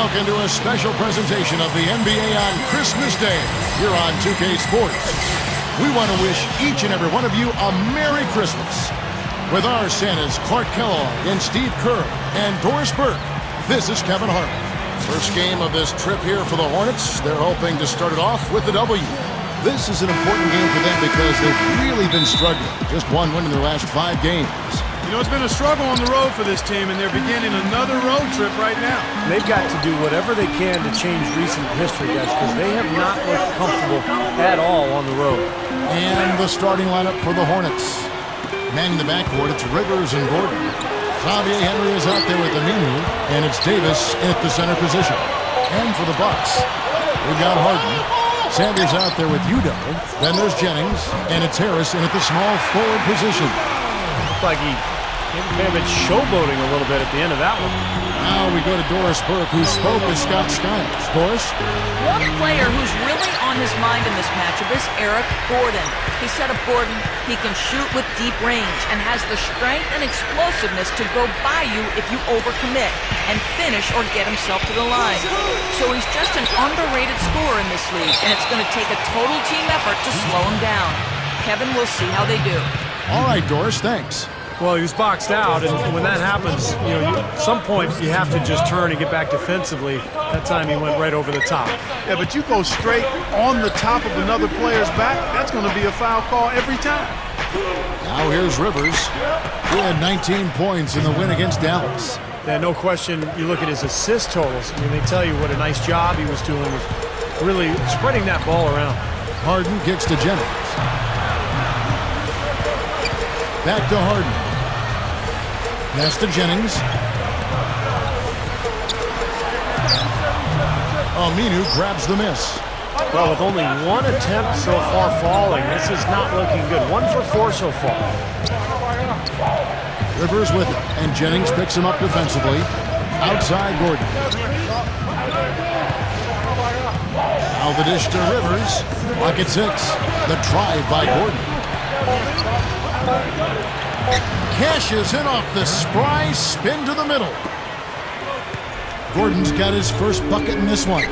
Welcome to a special presentation of the NBA on Christmas Day here on 2K Sports. We want to wish each and every one of you a Merry Christmas. With our Santas Clark Kellogg and Steve Kerr and Doris Burke, this is Kevin Hart. First game of this trip here for the Hornets. They're hoping to start it off with the W. This is an important game for them because they've really been struggling. Just one win in their last 5 games. You know, it's been a struggle on the road for this team, and they're beginning another road trip right now. They've got to do whatever they can to change recent history, guys, because they have not looked comfortable at all on the road. And the starting lineup for the Hornets. Manning the backcourt, it's Rivers and Gordon. Xavier Henry is out there with Aminu, and it's Davis at the center position. And for the Bucks, we've got Harden. Sanders out there with Udo. Then there's Jennings, and it's Harrison at the small forward position. Looks like he may have been showboating a little bit at the end of that one. Now we go to Doris Burke, who spoke with Scott Skiles. Doris? One player who's really on his mind in this matchup is Eric Gordon. He said of Gordon, he can shoot with deep range and has the strength and explosiveness to go by you if you overcommit and finish or get himself to the line. So he's just an underrated scorer in this league, and it's going to take a total team effort to slow him down. Kevin, we'll see how they do. All right, Doris, thanks. Well, he was boxed out, and when that happens, you know, at some point you have to just turn and get back defensively. That time he went right over the top. Yeah, but you go straight on the top of another player's back, that's going to be a foul call every time. Now here's Rivers, who had 19 points in the win against Dallas. Yeah, no question, you look at his assist totals. I mean, they tell you what a nice job he was doing with really spreading that ball around. Harden kicks to Jennings. Back to Harden. Pass to Jennings. Aminu grabs the miss. Well, with only one attempt so far falling, this is not looking good. 1 for 4 so far. Rivers with it, and Jennings picks him up defensively. Outside Gordon. Now the dish to Rivers. Pocket 6. The drive by Gordon. Cashes in off the spry spin to the middle. Gordon's got his first bucket in this one.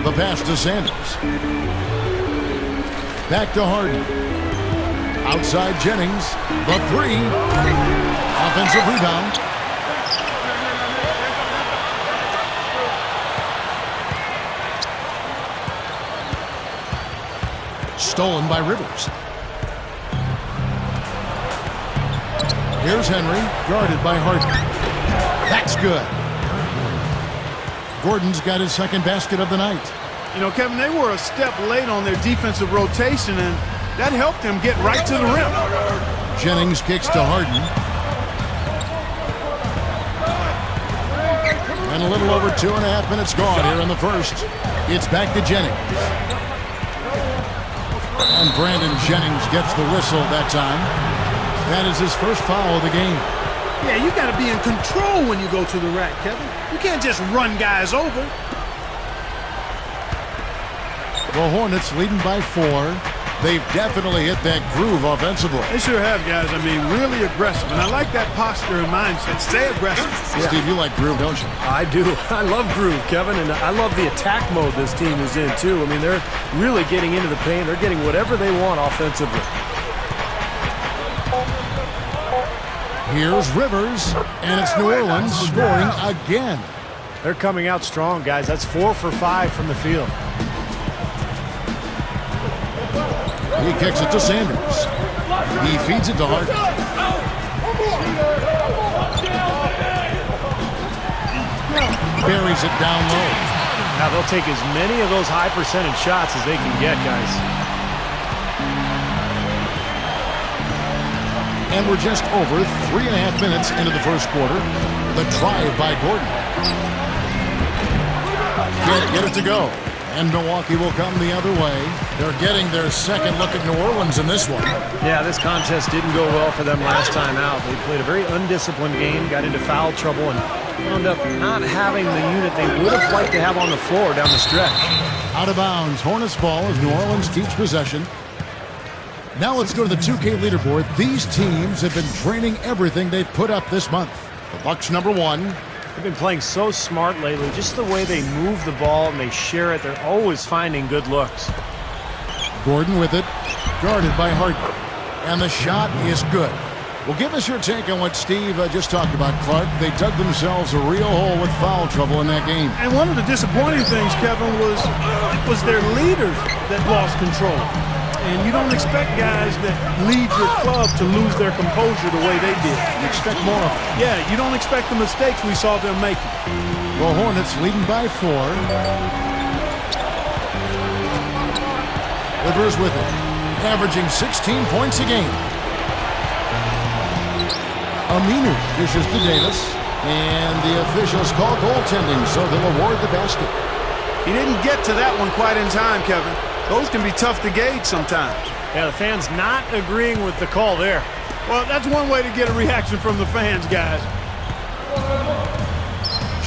The pass to Sanders. Back to Harden. Outside Jennings. The 3. Offensive rebound. Stolen by Rivers. Here's Henry, guarded by Harden. That's good. Gordon's got his second basket of the night. You know, Kevin, they were a step late on their defensive rotation, and that helped them get right to the rim. Jennings kicks to Harden. And a little over 2.5 minutes gone here in the first. It's back to Jennings. And Brandon Jennings gets the whistle that time. That is his first foul of the game. Yeah, you got to be in control when you go to the rack, Kevin. You can't just run guys over. The Hornets leading by 4. They've definitely hit that groove offensively. They sure have, guys. I mean, really aggressive. And I like that posture and mindset. Stay aggressive. Yeah. Steve, you like groove, don't you? I do. I love groove, Kevin, and I love the attack mode this team is in, too. I mean, they're really getting into the paint. They're getting whatever they want offensively. Here's Rivers, and it's New Orleans scoring again. They're coming out strong, guys. That's 4 for 5 from the field. He kicks it to Sanders. He feeds it to Harden. Buries it down low. Now they'll take as many of those high percentage shots as they can get, guys. And we're just over 3.5 minutes into the first quarter. The drive by Gordon. Can't get it to go. And Milwaukee will come the other way. They're getting their second look at New Orleans in this one. Yeah, this contest didn't go well for them last time out. They played a very undisciplined game, got into foul trouble, and wound up not having the unit they would have liked to have on the floor down the stretch. Out of bounds, Hornets ball as New Orleans keeps possession. Now let's go to the 2K leaderboard. These teams have been draining everything they put up this month. The Bucks number 1, They've been playing so smart lately. Just the way they move the ball and they share it. They're always finding good looks. Gordon with it, guarded by Harden. And the shot is good. Well, give us your take on what Steve just talked about, Clark. They dug themselves a real hole with foul trouble in that game. And one of the disappointing things, Kevin, was it was their leaders that lost control. And you don't expect guys that lead your club to lose their composure the way they did. You expect more of them. Yeah, you don't expect the mistakes we saw them making. Well, Hornets leading by 4. Rivers with it, averaging 16 points a game. Aminu dishes to Davis, and the officials call goaltending, so they'll award the basket. He didn't get to that one quite in time, Kevin. Those can be tough to gauge sometimes. Yeah, the fans not agreeing with the call there. Well, that's one way to get a reaction from the fans, guys.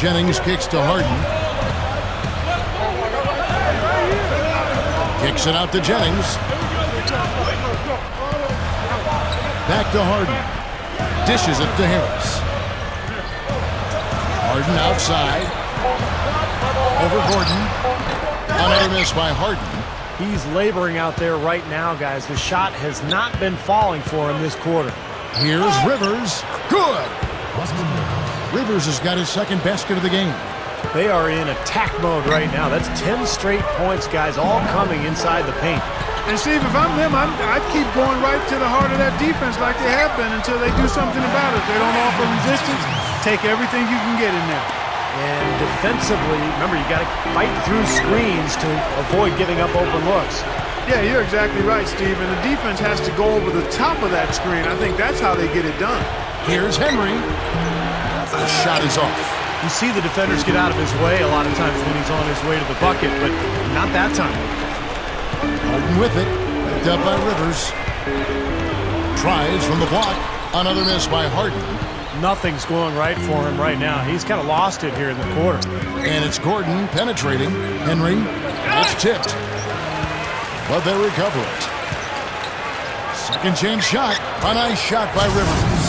Jennings kicks to Harden. Kicks it out to Jennings. Back to Harden. Dishes it to Harris. Harden outside. Over Gordon. Another miss by Harden. He's laboring out there right now, guys. The shot has not been falling for him this quarter. Here's Rivers. Good. Rivers has got his second basket of the game. They are in attack mode right now. That's 10 straight points, guys, all coming inside the paint. And Steve, if I'm them, I'd keep going right to the heart of that defense like they have been until they do something about it. If they don't offer resistance, take everything you can get in there. And defensively, remember, you got to fight through screens to avoid giving up open looks. Yeah, you're exactly right, Steve. And the defense has to go over the top of that screen. I think that's how they get it done. Here's Henry. The shot is off. You see the defenders get out of his way a lot of times when he's on his way to the bucket, but not that time. Harden with it. Picked up by Rivers. Tries from the block. Another miss by Harden. Nothing's going right for him right now. He's kind of lost it here in the quarter. And it's Gordon penetrating. Henry. It's tipped. But they recover it. Second chance shot. A nice shot by Rivers.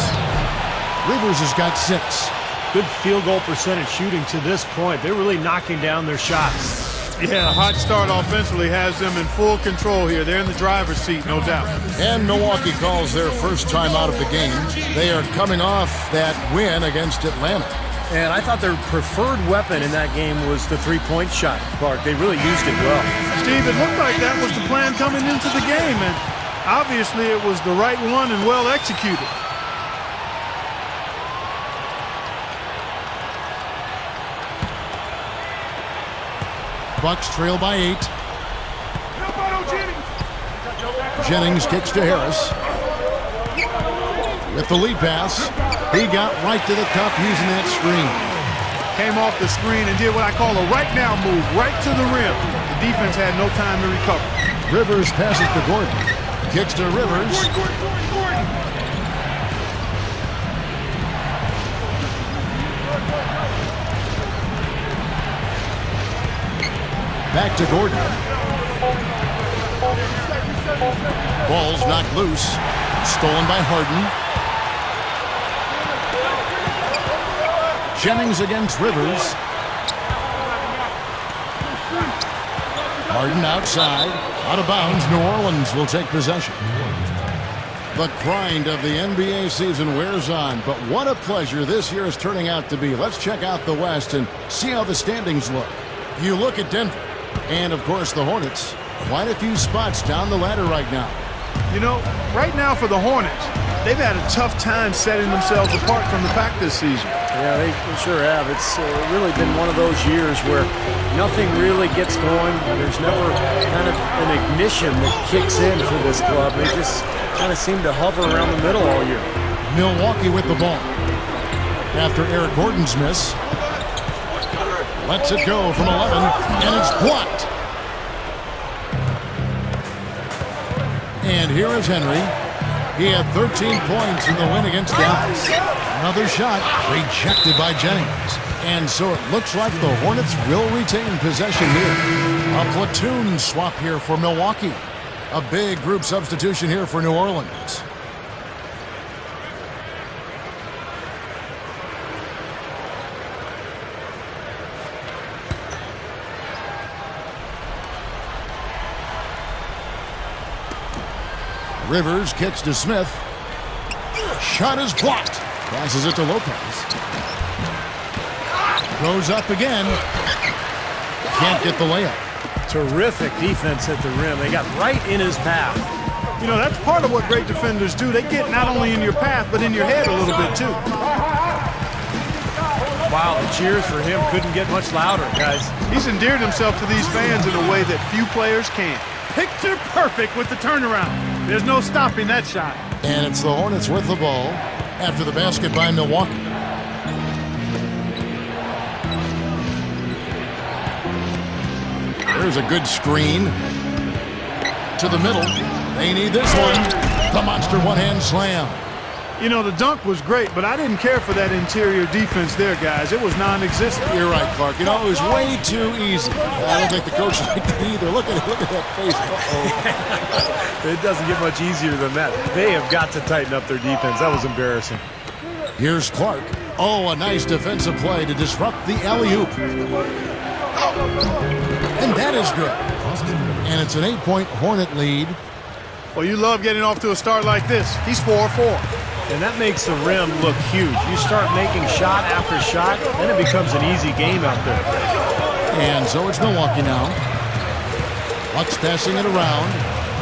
Rivers has got 6. Good field goal percentage shooting to this point. They're really knocking down their shots. Yeah, a hot start offensively has them in full control here. They're in the driver's seat, no doubt. And Milwaukee calls their first time out of the game. They are coming off that win against Atlanta. And I thought their preferred weapon in that game was the three-point shot, Clark. They really used it well. Steve, it looked like that was the plan coming into the game, and obviously it was the right one and well executed. Bucks trail by 8. Jennings kicks to Harris. With the lead pass, he got right to the cup using that screen. Came off the screen and did what I call a right now move, right to the rim. The defense had no time to recover. Rivers passes to Gordon. Kicks to Rivers. Back to Gordon. Ball's knocked loose. Stolen by Harden. Jennings against Rivers. Harden outside. Out of bounds. New Orleans will take possession. The grind of the NBA season wears on, but what a pleasure this year is turning out to be. Let's check out the West and see how the standings look. You look at Denver. And, of course, the Hornets. Quite a few spots down the ladder right now. You know, right now for the Hornets, they've had a tough time setting themselves apart from the pack this season. Yeah, they sure have. It's really been one of those years where nothing really gets going. There's never kind of an ignition that kicks in for this club. They just kind of seem to hover around the middle all year. Milwaukee with the ball. After Eric Gordon's miss. Lets it go from 11, and it's blocked. And here is Henry. He had 13 points in the win against Dallas. Another shot rejected by Jennings. And so it looks like the Hornets will retain possession here. A platoon swap here for Milwaukee. A big group substitution here for New Orleans. Rivers kicks to Smith. Shot is blocked. Passes it to Lopez. Goes up again. Can't get the layup. Terrific defense at the rim. They got right in his path. You know, that's part of what great defenders do. They get not only in your path, but in your head a little bit, too. Wow, the cheers for him couldn't get much louder, guys. He's endeared himself to these fans in a way that few players can. Picture perfect with the turnaround. There's no stopping that shot. And it's the Hornets with the ball after the basket by Milwaukee. There's a good screen. To the middle. They need this one. The monster one-hand slam. You know, the dunk was great, but I didn't care for that interior defense there, guys. It was non-existent. You're right, Clark. You know, it was way too easy. I don't think the coach liked it either. Look at that face. Uh-oh. It doesn't get much easier than that. They have got to tighten up their defense. That was embarrassing. Here's Clark. Oh, a nice defensive play to disrupt the alley-oop. And that is good. And it's an 8-point Hornet lead. Well, you love getting off to a start like this. He's 4-4. And that makes the rim look huge. You start making shot after shot, then it becomes an easy game out there. And so it's Milwaukee now. Bucks passing it around.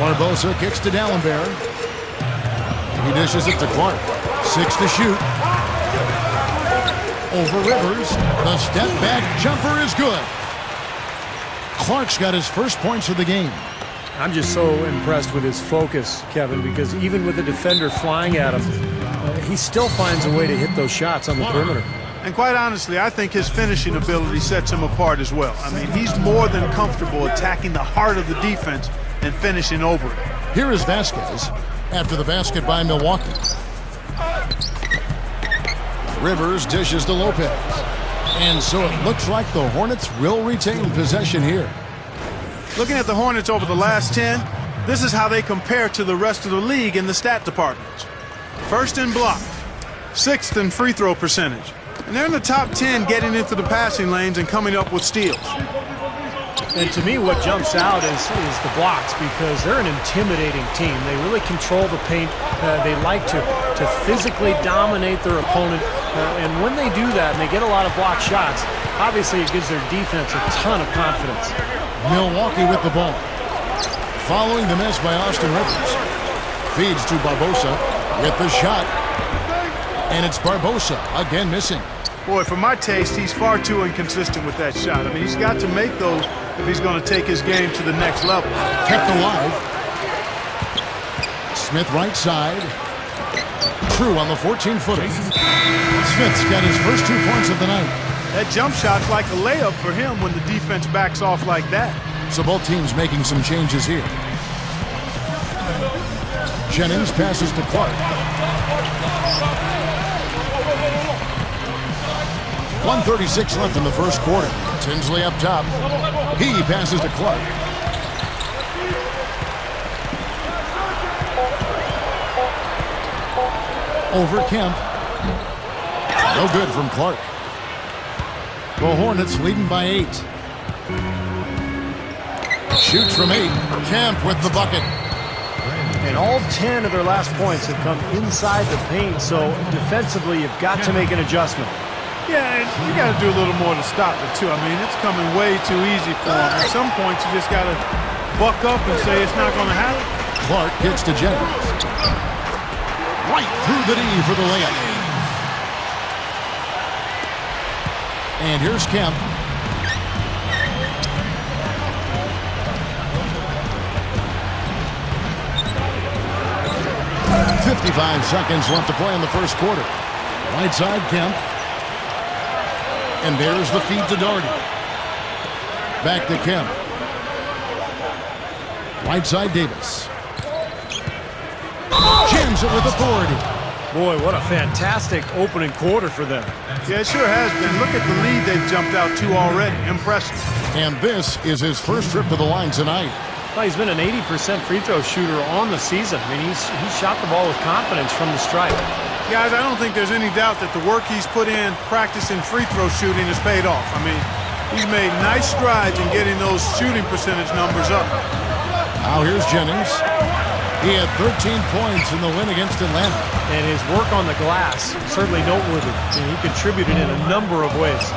Barbosa kicks to D'Alembert. He dishes it to Clark. 6 to shoot. Over Rivers. The step back jumper is good. Clark's got his first points of the game. I'm just so impressed with his focus, Kevin, because even with the defender flying at him, he still finds a way to hit those shots on the perimeter. And quite honestly, I think his finishing ability sets him apart as well. I mean, he's more than comfortable attacking the heart of the defense and finishing over it. Here is Vasquez after the basket by Milwaukee. Rivers dishes to Lopez. And so it looks like the Hornets will retain possession here. Looking at the Hornets over the last 10, this is how they compare to the rest of the league in the stat departments. First in blocks, 6th in free throw percentage. And they're in the top 10 getting into the passing lanes and coming up with steals. And to me, what jumps out is the blocks, because they're an intimidating team. They really control the paint. They like to physically dominate their opponent. And when they do that and they get a lot of block shots, obviously it gives their defense a ton of confidence. Milwaukee with the ball. Following the miss by Austin Rivers. Feeds to Barbosa with the shot. And it's Barbosa again missing. Boy, for my taste, he's far too inconsistent with that shot. I mean, he's got to make those if he's going to take his game to the next level. Kept alive. Smith right side. True on the 14-footer. Smith's got his first 2 points of the night. That jump shot's like a layup for him when the defense backs off like that. So both teams making some changes here. Jennings passes to Clark. 1:36 left in the first quarter. Tinsley up top. He passes to Clark. Over Kemp. No good from Clark. The Hornets leading by 8. Shoots from 8. Kemp with the bucket. And all 10 of their last points have come inside the paint, so defensively you've got to make an adjustment. Yeah, and you got to do a little more to stop it, too. I mean, it's coming way too easy for him. At some points, you just got to buck up and say it's not going to happen. Clark gets to Jennings. Right through the knee for the layup. And here's Kemp. "55 seconds left to play in the first quarter. Right side, Kemp. And there's the feed to Doherty. Back to Kemp. Right side, Davis. Jams it with authority. Boy, what a fantastic opening quarter for them. Yeah, it sure has been. Look at the lead they've jumped out to already. Impressive. And this is his first trip to the line tonight. Well, he's been an 80% free throw shooter on the season. I mean, he's shot the ball with confidence from the stripe. Guys, I don't think there's any doubt that the work he's put in practicing free throw shooting has paid off. I mean, he's made nice strides in getting those shooting percentage numbers up. Now here's Jennings. He had 13 points in the win against Atlanta. And his work on the glass, certainly noteworthy. He contributed in a number of ways.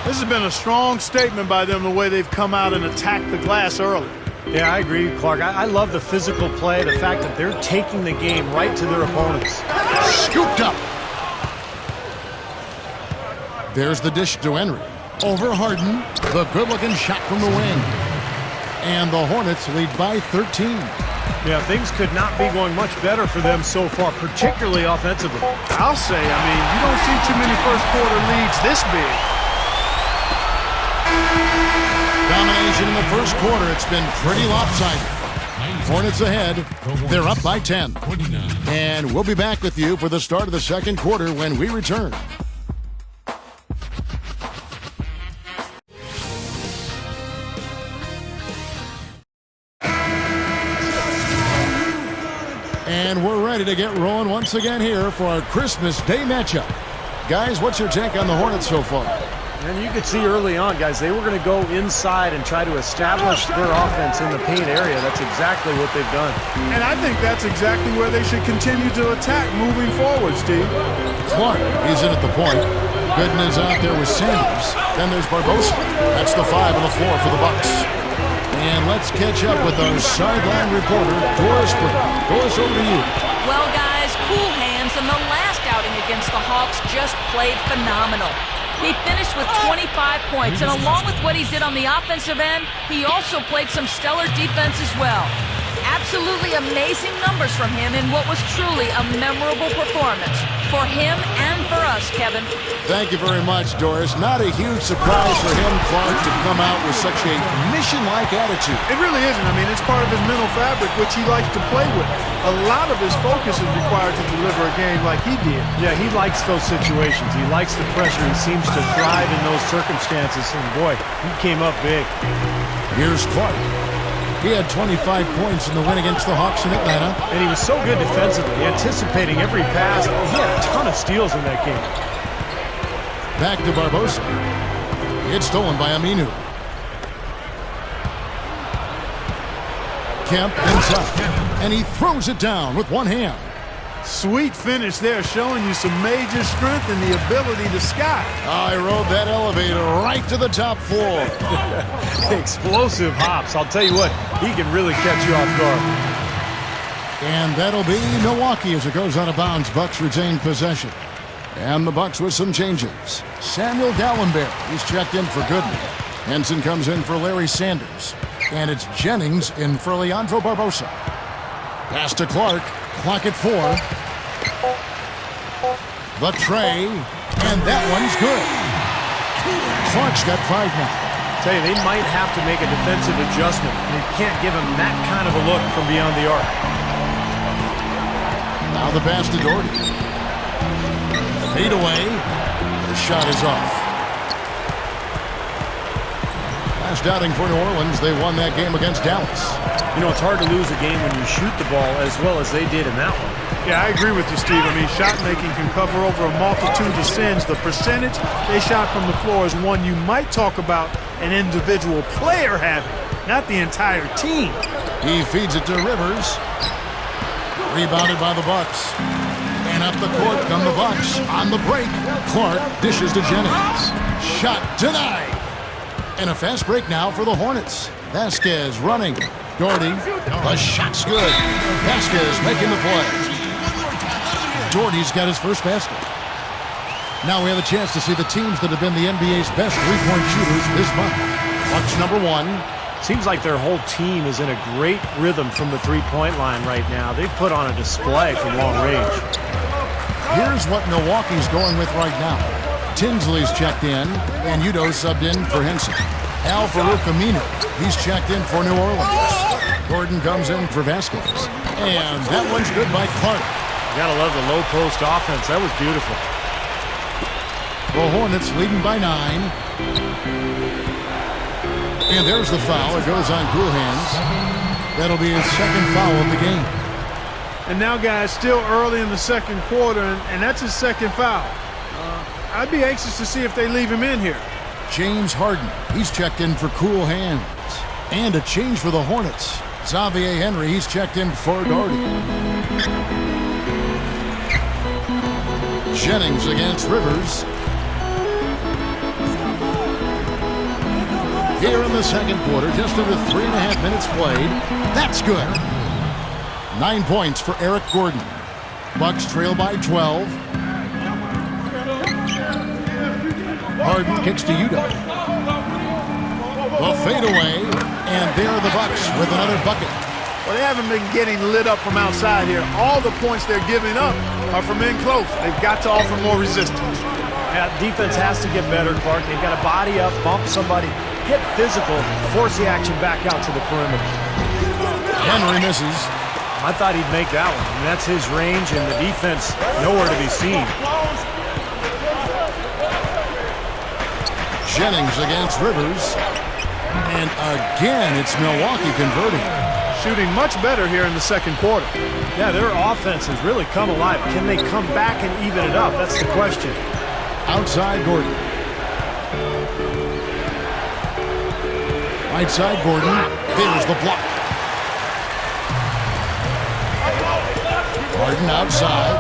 This has been a strong statement by them, the way they've come out and attacked the glass early. Yeah, I agree, Clark. I love the physical play, the fact that they're taking the game right to their opponents. Scooped up. There's the dish to Henry. Over Harden. The good-looking shot from the wing. And the Hornets lead by 13. Yeah, things could not be going much better for them so far, particularly offensively. I'll say, you don't see too many first-quarter leads this big. Domination in the first quarter. It's been pretty lopsided. Hornets ahead. They're up by 10. And we'll be back with you for the start of the second quarter when we return. And we're ready to get rolling once again here for our Christmas Day matchup. Guys, what's your take on the Hornets so far? And you could see early on, guys, they were going to go inside and try to establish their offense in the paint area. That's exactly what they've done. And I think that's exactly where they should continue to attack moving forward, Steve. Clark, he's in at the point. Gooden is out there with Sanders. Then there's Barbosa. That's the 5 on the floor for the Bucks. And let's catch up with our sideline reporter, Doris Brink. Doris, over to you. Well, guys, cool hands, and the last outing against the Hawks just played phenomenal. He finished with 25 points, and along with what he did on the offensive end, he also played some stellar defense as well. Absolutely amazing numbers from him in what was truly a memorable performance for him and for us, Kevin. Thank you very much, Doris. Not a huge surprise for him, Clark, to come out with such a mission-like attitude. It really isn't. It's part of his mental fabric, which he likes to play with. A lot of his focus is required to deliver a game like he did. Yeah, he likes those situations. He likes the pressure. He seems to thrive in those circumstances. And boy, he came up big. Here's Clark. He had 25 points in the win against the Hawks in Atlanta. And he was so good defensively, anticipating every pass. He had a ton of steals in that game. Back to Barbosa. It's stolen by Aminu. Kemp inside. And he throws it down with one hand. Sweet finish there, showing you some major strength and the ability to sky. I rode that elevator right to the top floor. Explosive hops. I'll tell you what, he can really catch you off guard. And that'll be Milwaukee as it goes out of bounds. Bucks retain possession. And the Bucks with some changes. Samuel Gallenberg, he's checked in for Gooden. Henson comes in for Larry Sanders. And it's Jennings in for Leandro Barbosa. Pass to Clark. Clock at 4. The tray. And that one's good. Clark's got 5 now. Tell you, they might have to make a defensive adjustment. They can't give him that kind of a look from beyond the arc. Now the pass to Doherty. Fade away. The shot is off. Last outing for New Orleans, they won that game against Dallas. It's hard to lose a game when you shoot the ball as well as they did in that one. Yeah, I agree with you, Steve. Shot making can cover over a multitude of sins. The percentage they shot from the floor is one you might talk about an individual player having, not the entire team. He feeds it to Rivers. Rebounded by the Bucks. And up the court come the Bucks. On the break, Clark dishes to Jennings. Shot denied. And a fast break now for the Hornets. Vasquez running. Doherty. The shot's good. Vasquez making the play. Doherty's got his first basket. Now we have a chance to see the teams that have been the NBA's best three-point shooters this month. Bucks number 1. Seems like their whole team is in a great rhythm from the three-point line right now. They've put on a display from long range. Here's what Milwaukee's going with right now. Tinsley's checked in, and Udo's subbed in for Henson. Al-Farouq Aminu, he's checked in for New Orleans. Gordon comes in for Vasquez. And that one's good by Clark. You gotta love the low post offense. That was beautiful. The Hornets leading by 9. And there's the foul. It goes on cool hands. That'll be his second foul of the game. And now, guys, still early in the second quarter, and that's his second foul. I'd be anxious to see if they leave him in here. James Harden, he's checked in for cool hands. And a change for the Hornets. Xavier Henry, he's checked in for Doherty. Jennings against Rivers. Here in the second quarter, just under 3.5 minutes played. That's good. 9 points for Eric Gordon. Bucks trail by 12. Harden kicks to Udo. The fadeaway, and there are the Bucks with another bucket. Well, they haven't been getting lit up from outside here. All the points they're giving up are from in close. They've got to offer more resistance. Yeah, defense has to get better, Clark. They've got to body up, bump somebody, get physical, force the action back out to the perimeter. Henry misses. I thought he'd make that one. I mean, that's his range, and the defense nowhere to be seen. Jennings against Rivers. And again, it's Milwaukee converting. Shooting much better here in the second quarter. Yeah, their offense has really come alive. Can they come back and even it up? That's the question. Outside Gordon. Right side Gordon. There's the block. Harden outside.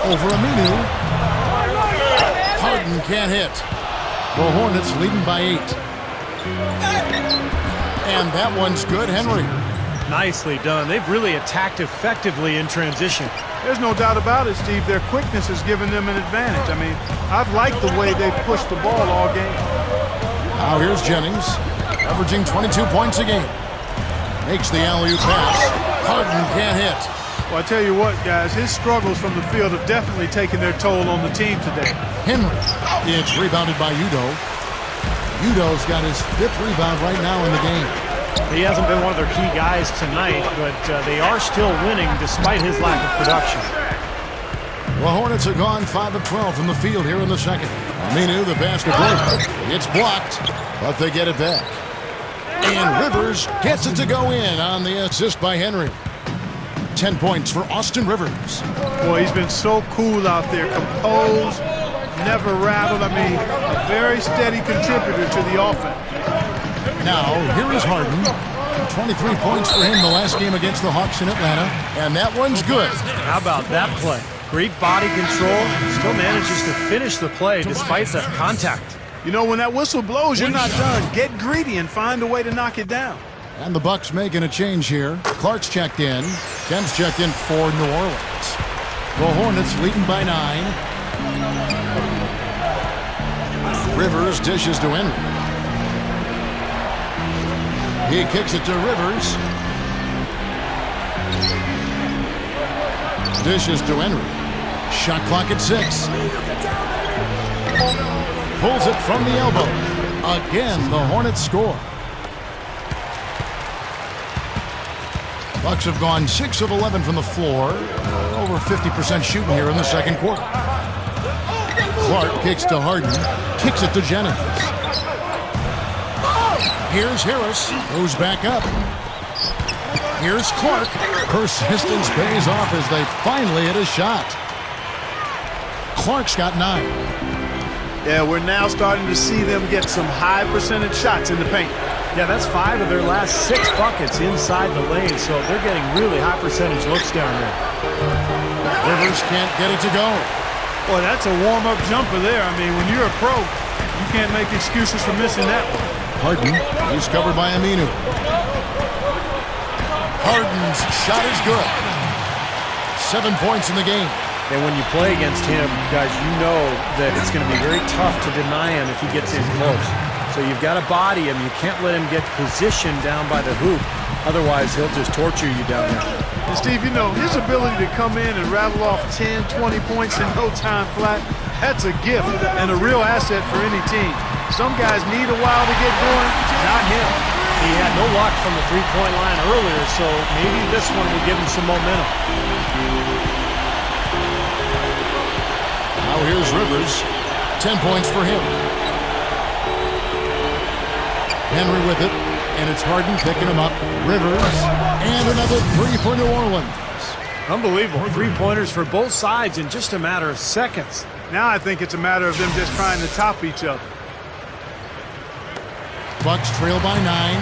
Over Aminu. Harden can't hit. The Hornets leading by 8. And that one's good, Henry. Nicely done. They've really attacked effectively in transition. There's no doubt about it, Steve. Their quickness has given them an advantage. I mean, I've liked the way they've pushed the ball all game. Now here's Jennings, averaging 22 points a game. Makes the alley-oop pass. Harden can't hit. Well, I tell you what, guys, his struggles from the field have definitely taken their toll on the team today. Henry. It's rebounded by Udo. Udo's got his 5th rebound right now in the game. He hasn't been one of their key guys tonight, but they are still winning despite his lack of production. The Hornets are gone 5 of 12 from the field here in the second. Aminu, the pass to Gordon. It's blocked, but they get it back. And Rivers gets it to go in on the assist by Henry. 10 points for Austin Rivers. Boy, he's been so cool out there, composed, never rattled. I mean, a very steady contributor to the offense. Now, here is Harden. 23 points for him the last game against the Hawks in Atlanta, and that one's good. How about that play? Great body control, still manages to finish the play despite the contact. You know, when that whistle blows, you're not done. Get greedy and find a way to knock it down. And the Bucks making a change here. Clark's checked in. Kemp's checked in for New Orleans. The Hornets leading by 9. Rivers dishes to Henry. He kicks it to Rivers. Dishes to Henry. Shot clock at 6. Pulls it from the elbow. Again, the Hornets score. Bucks have gone 6 of 11 from the floor. Over 50% shooting here in the second quarter. Clark kicks to Harden. Kicks it to Jennings. Here's Harris. Goes back up. Here's Clark. Persistence pays off as they finally hit a shot. Clark's got 9. Yeah, we're now starting to see them get some high percentage shots in the paint. Yeah, that's 5 of their last 6 buckets inside the lane, so they're getting really high percentage looks down there. Rivers can't get it to go. Boy, that's a warm-up jumper there. I mean, when you're a pro, you can't make excuses for missing that one. Harden, he's covered by Aminu. Harden's shot is good. 7 points in the game. And when you play against him, guys, you know that it's going to be very tough to deny him if he gets in close. So you've got to body him. You can't let him get positioned down by the hoop. Otherwise, he'll just torture you down there. And Steve, you know, his ability to come in and rattle off 10, 20 points in no time flat, that's a gift and a real asset for any team. Some guys need a while to get going, not him. He had no luck from the three-point line earlier, so maybe this one will give him some momentum. Now here's Rivers. 10 points for him. Henry with it, and it's Harden picking him up. Rivers, and another 3 for New Orleans. Unbelievable. 3-pointers for both sides in just a matter of seconds. Now I think it's a matter of them just trying to top each other. Bucks trail by 9.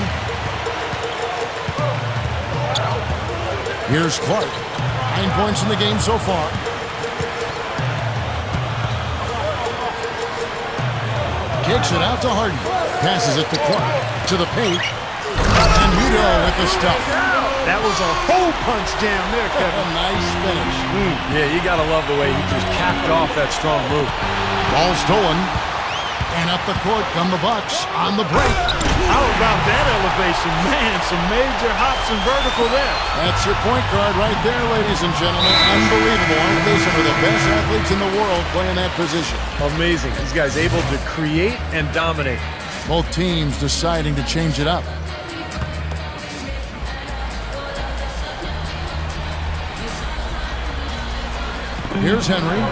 Here's Clark. 9 points in the game so far. Kicks it out to Harden. Passes it to Clark. To the paint. And Udo with the stuff. That was a hole punch jam there, A Kevin. nice finish. Yeah, you got to love the way he just capped off that strong move. Ball stolen. And up the court come the Bucks on the break. How about that elevation? Man, some major hops and vertical there. That's your point guard right there, ladies and gentlemen. Unbelievable. Aren't they some of the best athletes in the world playing that position? Amazing. These guys able to create and dominate. Both teams deciding to change it up. Here's Henry,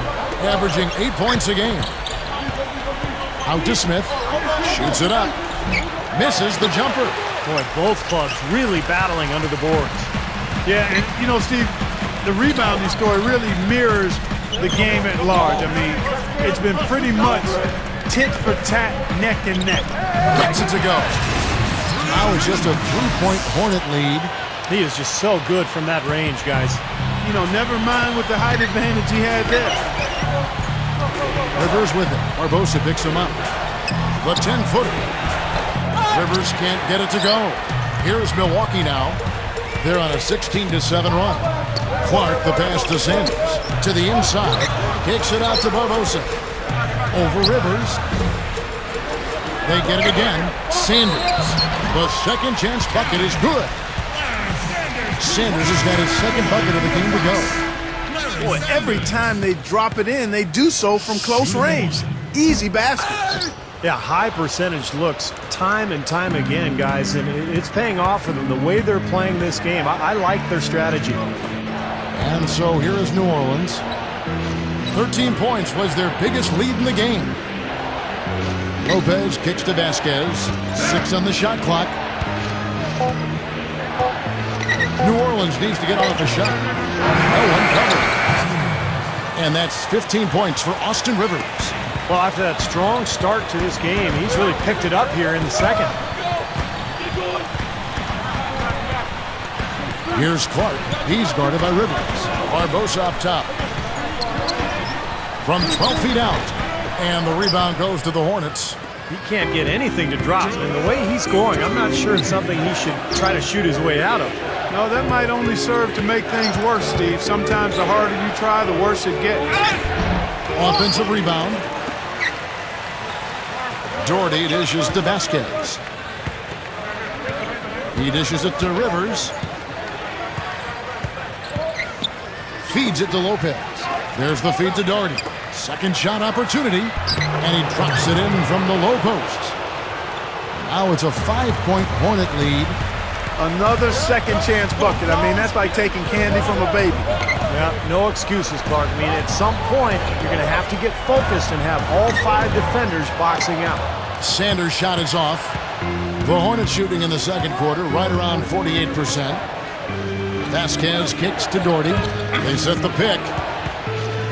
averaging 8 points a game. Out to Smith. Shoots it up. Misses the jumper. Boy, both clubs really battling under the boards. Yeah, and you know, Steve, the rebounding story really mirrors the game at large. I mean, it's been pretty much tit for tat, neck and neck. Gets it to go. Now it's just a 3-point Hornet lead. He is just so good from that range, guys. You know, never mind with the height advantage he had there. Rivers with it. Barbosa picks him up. The 10-footer. Rivers can't get it to go. Here's Milwaukee now. They're on a 16-7 run. Clark, the pass to Sanders. To the inside. Kicks it out to Barbosa. Over Rivers. They get it again. Sanders. The second chance bucket is good. Sanders has got his second bucket of the game to go. Boy, every time they drop it in, they do so from close range. Easy baskets. Yeah, high percentage looks time and time again, guys, and it's paying off for them. The way they're playing this game, I like their strategy. And so here is New Orleans. 13 points was their biggest lead in the game. Lopez kicks to Vasquez. 6 on the shot clock. New Orleans needs to get off a shot. No one covered. And that's 15 points for Austin Rivers. Well, after that strong start to this game, he's really picked it up here in the second. Here's Clark. He's guarded by Rivers. Barbosa up top. From 12 feet out. And the rebound goes to the Hornets. He can't get anything to drop. And the way he's scoring, I'm not sure it's something he should try to shoot his way out of. No, that might only serve to make things worse, Steve. Sometimes the harder you try, the worse it gets. Offensive rebound. Doherty dishes to Vasquez. He dishes it to Rivers. Feeds it to Lopez. There's the feed to Doherty. Second shot opportunity. And he drops it in from the low post. Now it's a 5-point Hornet lead. Another second chance bucket. I mean, that's like taking candy from a baby. Yeah, no excuses, Clark. I mean, at some point, you're going to have to get focused and have all 5 defenders boxing out. Sanders' shot is off. The Hornets shooting in the second quarter, right around 48%. Vasquez kicks to Doherty. They set the pick.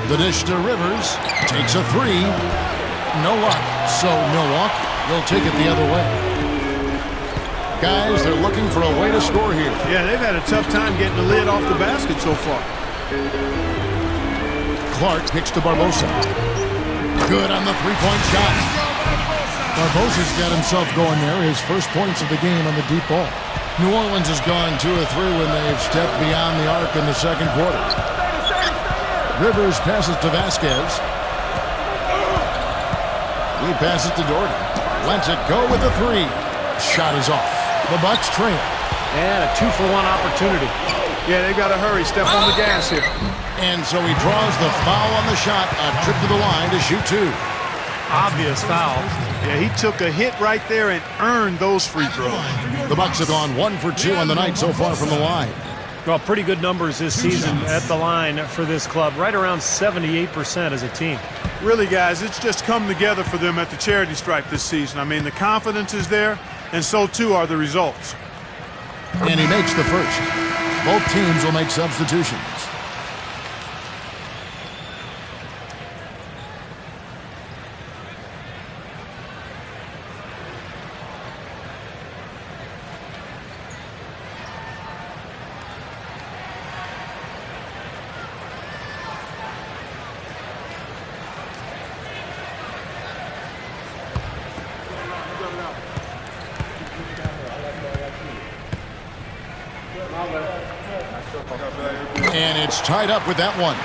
The dish to Rivers. Takes a 3. No luck. So Milwaukee will take it the other way. Guys, they're looking for a way to score here. Yeah, they've had a tough time getting the lid off the basket so far. Clark kicks to Barbosa. Good on the 3-point shot. Barbosa's got himself going there. His first points of the game on the deep ball. New Orleans has gone 2 of 3 when they've stepped beyond the arc in the second quarter. Rivers passes to Vasquez. He passes to Doherty. Lets it go with the 3. Shot is off. The Bucks trail. And a 2-for-1 opportunity. Yeah, they got to hurry. Step on the gas here. And so he draws the foul on the shot. A trip to the line to shoot 2. Obvious foul. Yeah, he took a hit right there and earned those free throws. The Bucks have gone 1 for 2 on the night so far from the line. Well, pretty good numbers this season at the line for this club. Right around 78% as a team. Really, guys, it's just come together for them at the charity stripe this season. I mean, the confidence is there, and so too are the results. And he makes the first. Both teams will make substitutions. And it's tied up with that one.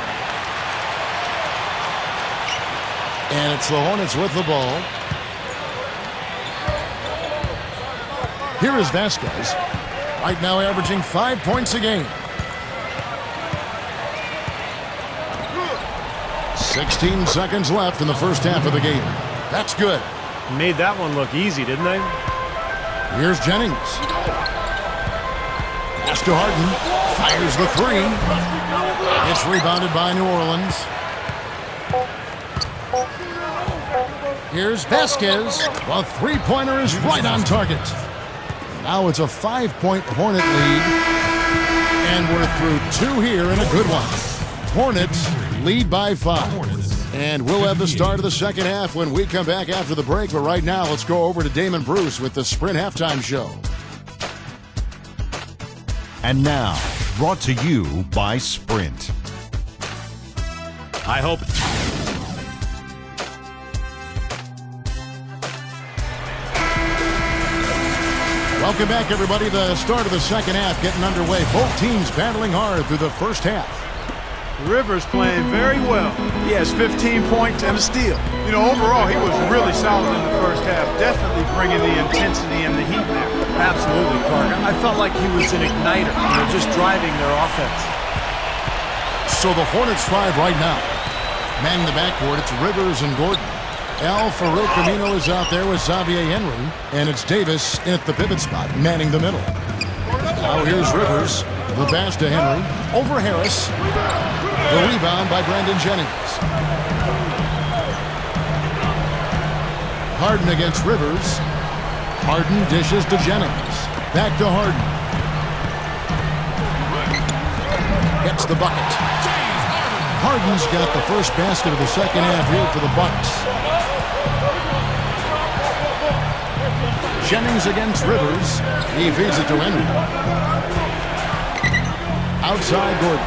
And it's the Hornets with the ball. Here is Vasquez. Right now averaging 5 points a game. 16 seconds left in the first half of the game. That's good. Made that one look easy, didn't they? Here's Jennings. Pass to Harden. Fires the three. It's rebounded by New Orleans. Here's Vasquez. The three-pointer is right on target. Now it's a 5-point Hornet lead. And we're through two here in a good one. Hornets lead by 5. And we'll have the start of the second half when we come back after the break. But right now, let's go over to Damon Bruce with the Sprint Halftime Show. And now, brought to you by Sprint. I hope. Welcome back, everybody. The start of the second half getting underway. Both teams battling hard through the first half. Rivers playing very well. He has 15 points and a steal. You know, overall, he was really solid in the first half. Definitely bringing the intensity and the heat there. Absolutely, Clark. I felt like he was an igniter, just driving their offense. So the Hornets drive right now. Manning the backcourt, it's Rivers and Gordon. Al Farouk Camino is out there with Xavier Henry, and it's Davis in at the pivot spot, manning the middle. Now here's Rivers. The pass to Henry. Over Harris. The rebound by Brandon Jennings. Harden against Rivers. Harden dishes to Jennings. Back to Harden. Gets the bucket. Harden's got the first basket of the second half here for the Bucks. Jennings against Rivers. He feeds it to Henry. Outside Gordon.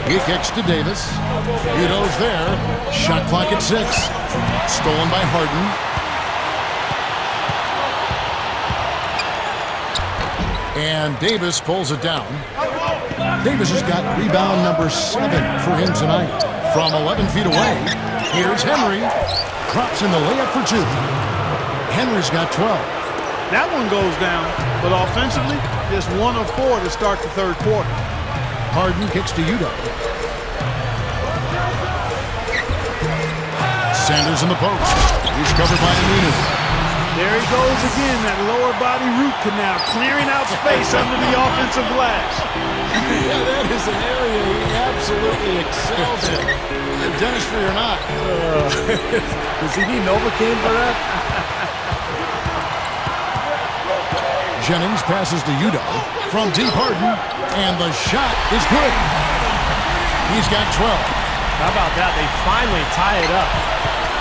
He kicks to Davis. Udo's there. Shot clock at 6. Stolen by Harden. And Davis pulls it down. Davis has got rebound number 7 for him tonight. From 11 feet away, here's Henry. Drops in the layup for 2. Henry's got 12. That one goes down, but offensively, just 1 of 4 to start the third quarter. Harden kicks to Udo. Sanders in the post. He's covered by Aminu. There he goes again, that lower body root canal, clearing out space under the offensive glass. Yeah, that is an area he absolutely excels in. Dentistry or not. Does he need Novocaine for that? Jennings passes to Udo from deep Harden, and the shot is good. He's got 12. How about that? They finally tie it up.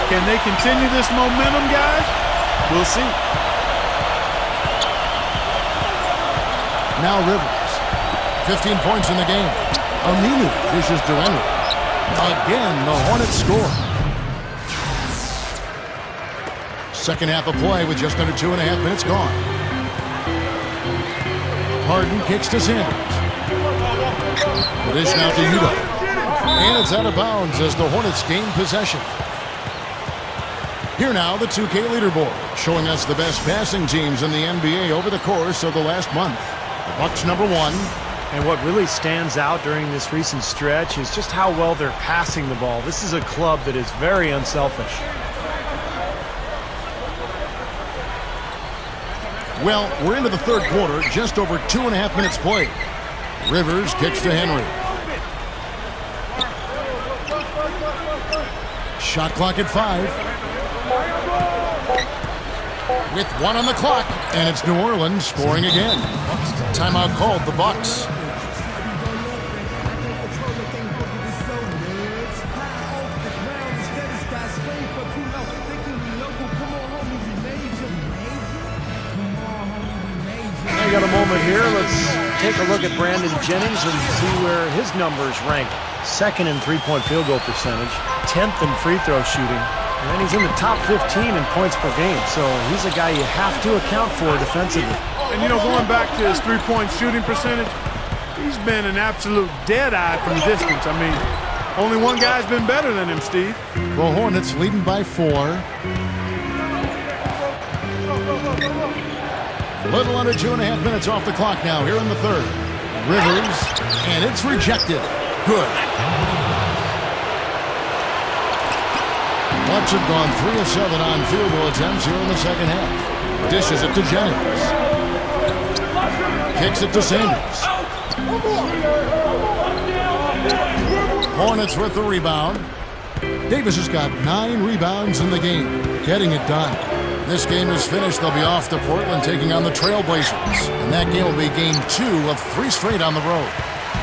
Can they continue this momentum, guys? We'll see. Now Rivers. 15 points in the game. Aminu dishes to Henry. Again, the Hornets score. Second half of play with just under 2.5 minutes gone. Harden kicks to Sanders. The dish now to Udo. And it's out of bounds as the Hornets gain possession. Here now, the 2K leaderboard, showing us the best passing teams in the NBA over the course of the last month. The Bucks number 1. And what really stands out during this recent stretch is just how well they're passing the ball. This is a club that is very unselfish. Well, we're into the third quarter, just over 2.5 minutes played. Rivers kicks to Henry. Shot clock at 5. With 1 on the clock, and it's New Orleans scoring again. Timeout called, the Bucks. I got a moment here. Let's take a look at Brandon Jennings and see where his numbers rank. 2nd in three-point field goal percentage, 10th in free throw shooting, And he's in the top 15 in points per game, so he's a guy you have to account for defensively. And, you know, going back to his three-point shooting percentage, he's been an absolute dead-eye from distance. I mean, only one guy's been better than him, Steve. The Hornets leading by 4. A little under 2.5 minutes off the clock now here in the third. Rivers, and it's rejected. Good. Bucks have gone 3 of 7 on field goal attempts here in the second half. Dishes it to Jennings. Kicks it to Sanders. Hornets with the rebound. Davis has got 9 rebounds in the game, getting it done. This game is finished. They'll be off to Portland taking on the Trailblazers. And that game will be game 2 of 3 straight on the road.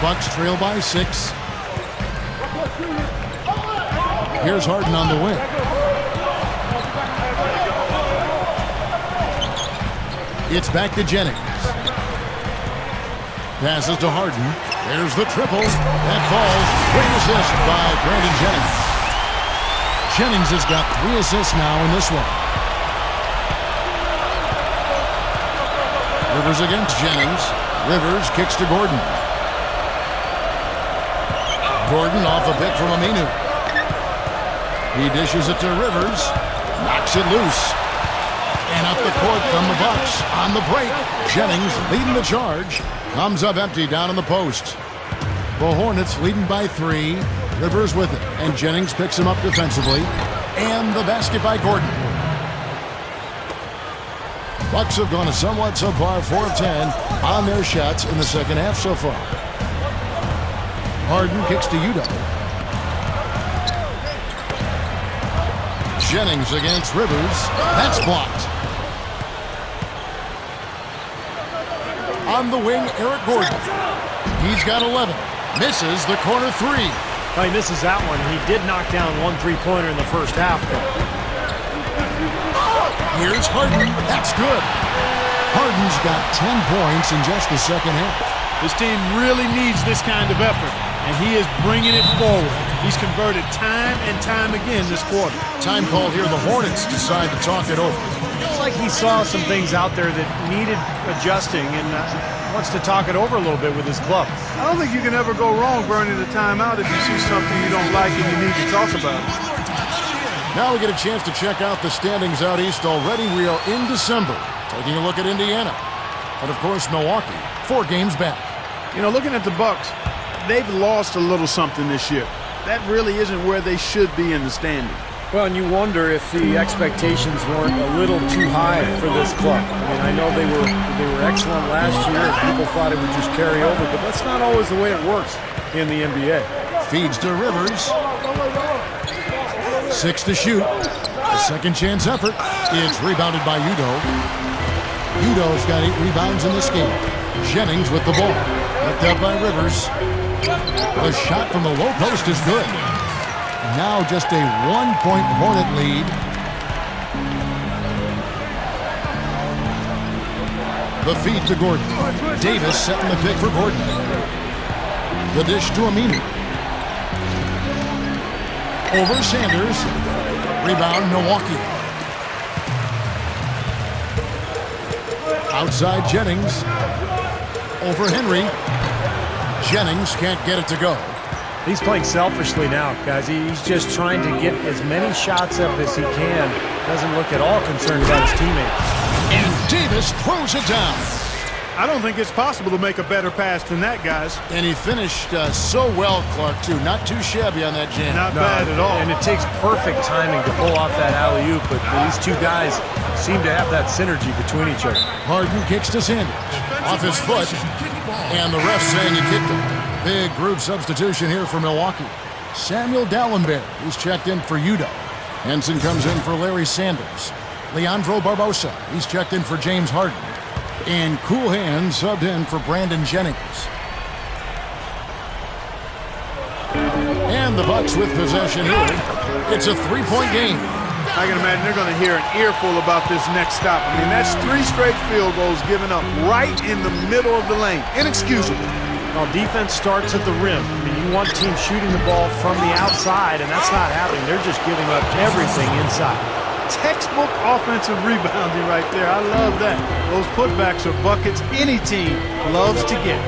Bucks trail by 6. Here's Harden on the wing. It's back to Jennings. Passes to Harden. There's the triple. That falls. Great assist by Brandon Jennings. Jennings has got 3 assists now in this one. Rivers against Jennings. Rivers kicks to Gordon. Gordon off a pick from Aminu. He dishes it to Rivers. Knocks it loose. And up the court come the Bucks on the break. Jennings leading the charge. Comes up empty down in the post. The Hornets leading by 3. Rivers with it. And Jennings picks him up defensively. And the basket by Gordon. Bucks have gone a somewhat subpar 4 of 10 on their shots in the second half so far. Harden kicks to Udo. Jennings against Rivers. That's blocked. On the wing, Eric Gordon. He's got 11. Misses the corner 3. He misses that one. He did knock down 1 3-pointer in the first half. Here's Harden. That's good. Harden's got 10 points in just the second half. This team really needs this kind of effort, and he is bringing it forward. He's converted time and time again this quarter. Time called here. The Hornets decide to talk it over. It's like he saw some things out there that needed adjusting and wants to talk it over a little bit with his club. I don't think you can ever go wrong burning the timeout if you see something you don't like and you need to talk about it. Now we get a chance to check out the standings out east already. We are in December, taking a look at Indiana. And, of course, Milwaukee, 4 games back. You know, looking at the Bucks, they've lost a little something this year. That really isn't where they should be in the standing. Well, and you wonder if the expectations weren't a little too high for this club. I mean, I know they were excellent last year, and people thought it would just carry over, but that's not always the way it works in the NBA. Feeds to Rivers. 6 to shoot. A second chance effort. It's rebounded by Udo. Udo's got 8 rebounds in this game. Jennings with the ball. Picked up by Rivers. The shot from the low post is good. And now just a 1-point Hornet lead. The feed to Gordon. Davis setting the pick for Gordon. The dish to Aminu. Over Sanders. Rebound, Milwaukee. Outside Jennings. Over Henry. Jennings can't get it to go. He's playing selfishly now, guys. He's just trying to get as many shots up as he can. Doesn't look at all concerned about his teammates. And Davis throws it down. I don't think it's possible to make a better pass than that, guys. And he finished so well, Clark, too. Not too shabby on that jam. Not bad at all. And it takes perfect timing to pull off that alley-oop, but these two guys seem to have that synergy between each other. Harden kicks to Sanders. Off his foot. And the ref saying he kicked him. Big group substitution here for Milwaukee. Samuel Dallenberg, who's checked in for Udo. Henson comes in for Larry Sanders. Leandro Barbosa, he's checked in for James Harden. And Cool Hand subbed in for Brandon Jennings. And the Bucks with possession here. It's a 3-point game. I can imagine they're going to hear an earful about this next stop. I mean, that's 3 straight field goals given up right in the middle of the lane. Inexcusable. Well, defense starts at the rim. I mean, you want teams shooting the ball from the outside, and that's not happening. They're just giving up everything inside. Textbook offensive rebounding right there. I love that. Those putbacks are buckets any team loves to get.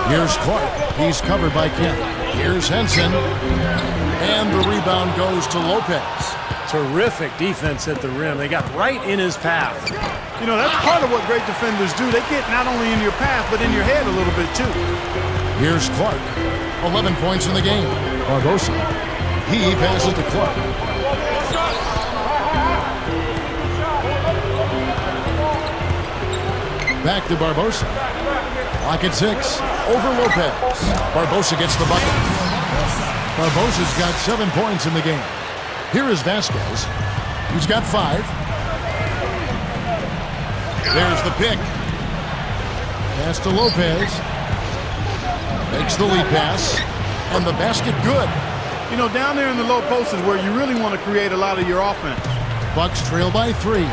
Here's Clark. He's covered by Kemp. Here's Henson. And the rebound goes to Lopez. Terrific defense at the rim. They got right in his path. You know, that's part of what great defenders do. They get not only in your path, but in your head a little bit, too. Here's Clark. 11 points in the game. Barbosa. He passes to Clark. Back to Barbosa. Clock at 6. Over Lopez. Barbosa gets the bucket. Barbosa's got 7 points in the game. Here is Vasquez. He's got 5. There's the pick. Pass to Lopez. Makes the lead pass. And the basket good. You know, down there in the low post is where you really want to create a lot of your offense. Bucks trail by 3.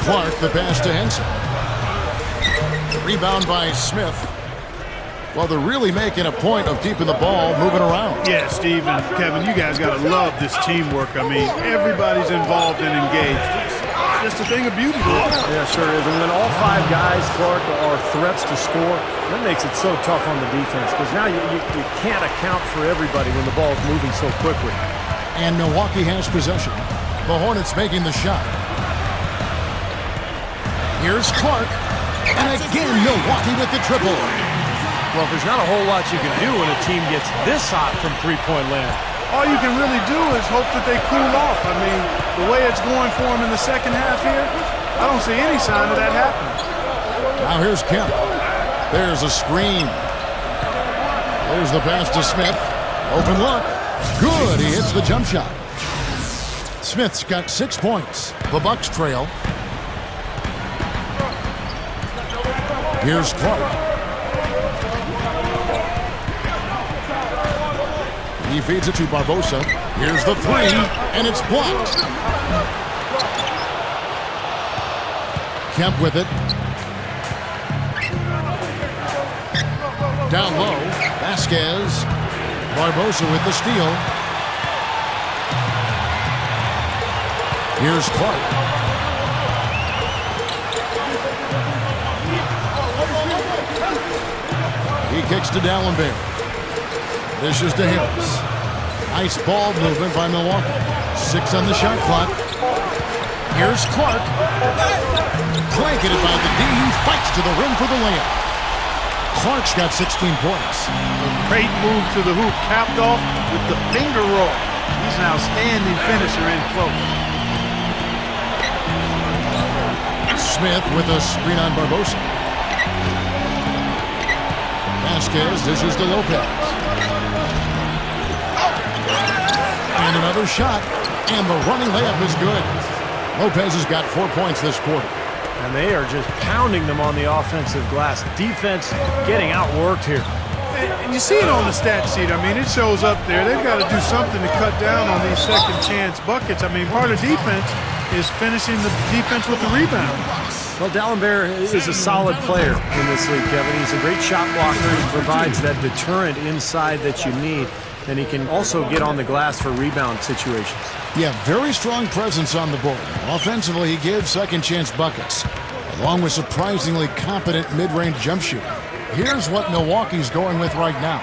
Clark, the pass to Henson. Rebound by Smith. Well, they're really making a point of keeping the ball moving around. Yeah, Steve and Kevin, you guys got to love this teamwork. I mean, everybody's involved and engaged. It's just a thing of beauty to watch. Yeah, sure is. And when all 5 guys, Clark, are threats to score, that makes it so tough on the defense because now you can't account for everybody when the ball's moving so quickly. And Milwaukee has possession. The Hornets making the shot. Here's Clark. And again, Milwaukee with the triple. Well, there's not a whole lot you can do when a team gets this hot from three-point land. All you can really do is hope that they cool off. I mean, the way it's going for them in the second half here, I don't see any sign of that happening. Now here's Kemp. There's a screen. There's the pass to Smith. Open look. Good. He hits the jump shot. Smith's got 6 points. The Bucks trail. Here's Clark. He feeds it to Barbosa. Here's the 3, and it's blocked. Kemp with it. Down low, Vasquez. Barbosa with the steal. Here's Clark. He kicks to Dallenberg. Dishes to Harris. Nice ball movement by Milwaukee. 6 on the shot clock. Here's Clark. Blanketed by the D. He fights to the rim for the layup. Clark's got 16 points. A great move to the hoop, capped off with the finger roll. He's an outstanding finisher in close. Smith with a screen on Barbosa. Vasquez dishes to Lopez. And another shot, and the running layup is good. Lopez has got 4 points this quarter. And they are just pounding them on the offensive glass. Defense getting outworked here. And you see it on the stat sheet. I mean, it shows up there. They've got to do something to cut down on these second chance buckets. I mean, part of defense is finishing the defense with the rebound. Well, Dallenberg is a solid player in this league, Kevin. He's a great shot blocker. He provides that deterrent inside that you need. And he can also get on the glass for rebound situations. Yeah, very strong presence on the board. Offensively, he gives second chance buckets, along with surprisingly competent mid-range jump shooting. Here's what Milwaukee's going with right now.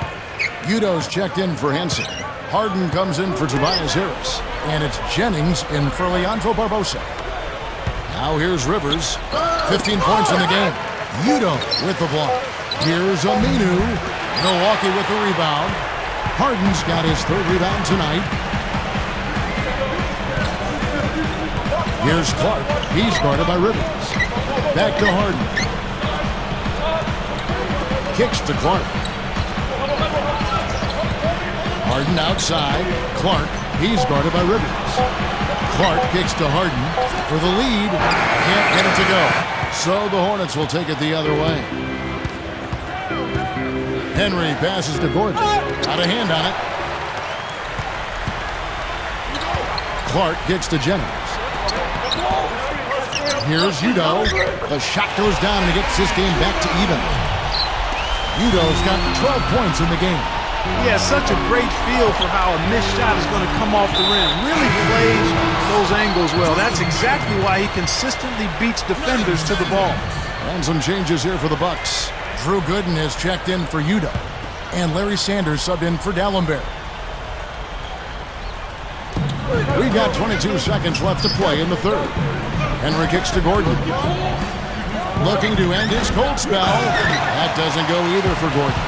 Udo's checked in for Henson. Harden comes in for Tobias Harris. And it's Jennings in for Leandro Barbosa. Now here's Rivers. 15 points in the game. Udo with the block. Here's Aminu. Milwaukee with the rebound. Harden's got his 3rd rebound tonight. Here's Clark. He's guarded by Rivers. Back to Harden. Kicks to Clark. Harden outside. Clark. He's guarded by Rivers. Clark kicks to Harden for the lead. Can't get it to go. So the Hornets will take it the other way. Henry passes to Gordon. Got a hand on it. Clark kicks to Jennings. Here's Udo. The shot goes down and he gets this game back to even. Udo's got 12 points in the game. He has such a great feel for how a missed shot is going to come off the rim. Really plays those angles well. That's exactly why he consistently beats defenders to the ball. And some changes here for the Bucks. Drew Gooden is checked in for Udo. And Larry Sanders subbed in for Dallenberg. We've got 22 seconds left to play in the third. Henry kicks to Gordon. Looking to end his cold spell. That doesn't go either for Gordon.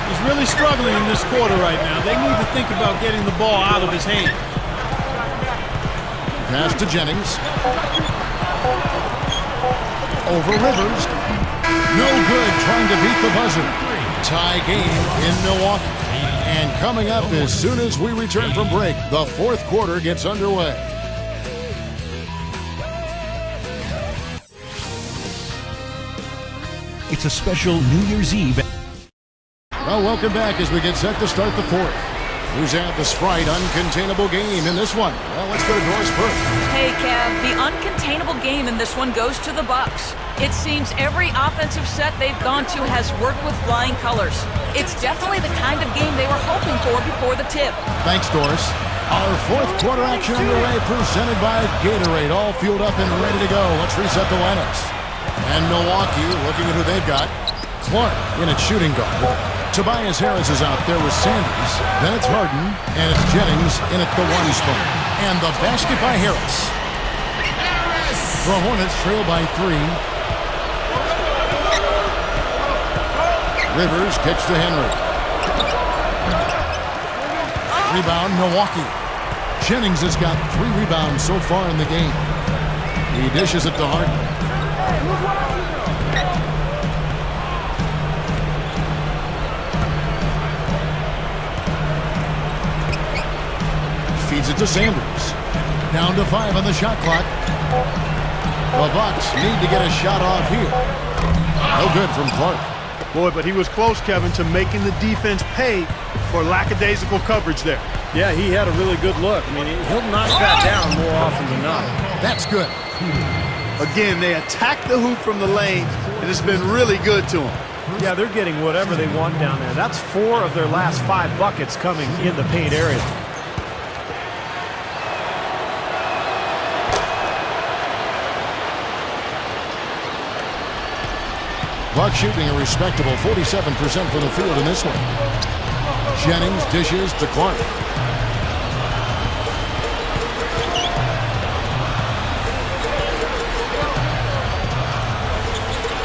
He's really struggling in this quarter right now. They need to think about getting the ball out of his hand. Pass to Jennings. Over Rivers. No good trying to beat the buzzer. Tie game in Milwaukee. And coming up as soon as we return from break, the fourth quarter gets underway. It's a special New Year's Eve. Well, welcome back as we get set to start the fourth. Who's at the Sprite uncontainable game in this one? Well, let's go to Doris Burke. Hey, Kev, the uncontainable game in this one goes to the Bucks. It seems every offensive set they've gone to has worked with flying colors. It's definitely the kind of game they were hoping for before the tip. Thanks, Doris. Our fourth quarter action underway, presented by Gatorade, all fueled up and ready to go. Let's reset the lineups. And Milwaukee, looking at who they've got. Clark in at shooting guard. Tobias Harris is out there with Sanders. Then it's Harden, and it's Jennings in at the one spot. And the basket by Harris. The Hornets trail by 3. Rivers kicks to Henry. Rebound, Milwaukee. Jennings has got 3 rebounds so far in the game. He dishes it to Harden. Feeds it to Sanders. Down to 5 on the shot clock. The Bucks need to get a shot off here. No good from Clark. Boy, but he was close, Kevin, to making the defense pay for lackadaisical coverage there. Yeah, he had a really good look. I mean, he'll knock that down more often than not. That's good. Again, they attack the hoop from the lane, and it's been really good to them. Yeah, they're getting whatever they want down there. That's 4 of their last 5 buckets coming in the paint area. Buck shooting a respectable 47% from the field in this one. Jennings dishes to Clark.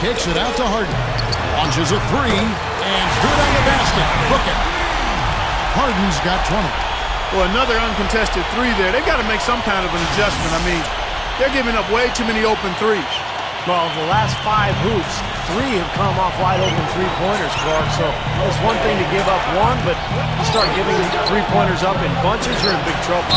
Kicks it out to Harden. Launches a 3, and good on the basket. Book it. Harden's got 20. Well, another uncontested 3 there. They've got to make some kind of an adjustment. I mean, they're giving up way too many open 3s. Well, the last 5 hoops, 3 have come off wide open 3-pointers, Clark. So it's one thing to give up 1, but you start giving 3-pointers up in bunches, you're in big trouble.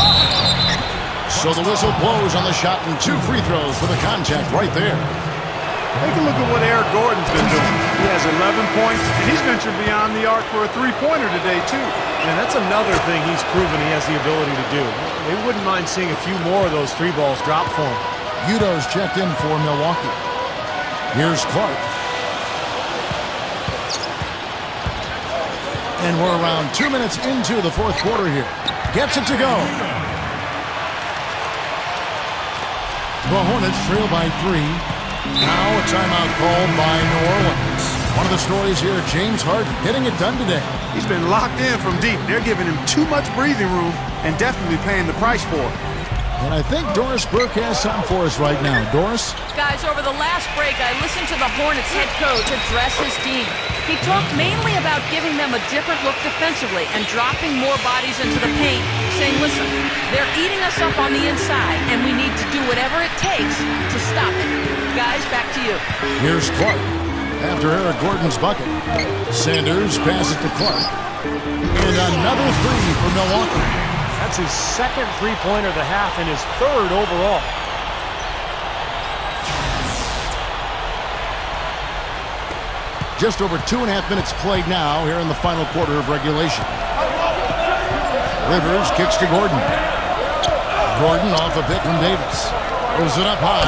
So the whistle blows on the shot, and 2 free throws for the contact right there. Take a look at what Eric Gordon's been doing. He has 11 points, and he's ventured beyond the arc for a 3-pointer today, too. And that's another thing he's proven he has the ability to do. They wouldn't mind seeing a few more of those 3 balls drop for him. Udo's checked in for Milwaukee. Here's Clark. And we're around 2 minutes into the fourth quarter here. Gets it to go. The Hornets trail by 3. Now a timeout called by New Orleans. One of the stories here, James Harden getting it done today. He's been locked in from deep. They're giving him too much breathing room and definitely paying the price for it. And I think Doris Burke has something for us right now. Doris? Guys, over the last break, I listened to the Hornets head coach address his team. He talked mainly about giving them a different look defensively and dropping more bodies into the paint, saying, listen, they're eating us up on the inside, and we need to do whatever it takes to stop it. Guys, back to you. Here's Clark. After Eric Gordon's bucket, Sanders passes to Clark. And another 3 for Milwaukee. That's his second 3-pointer of the half and his 3rd overall. Just over 2.5 minutes played now here in the final quarter of regulation. Rivers kicks to Gordon. Gordon off a pick from Davis. Throws it up high.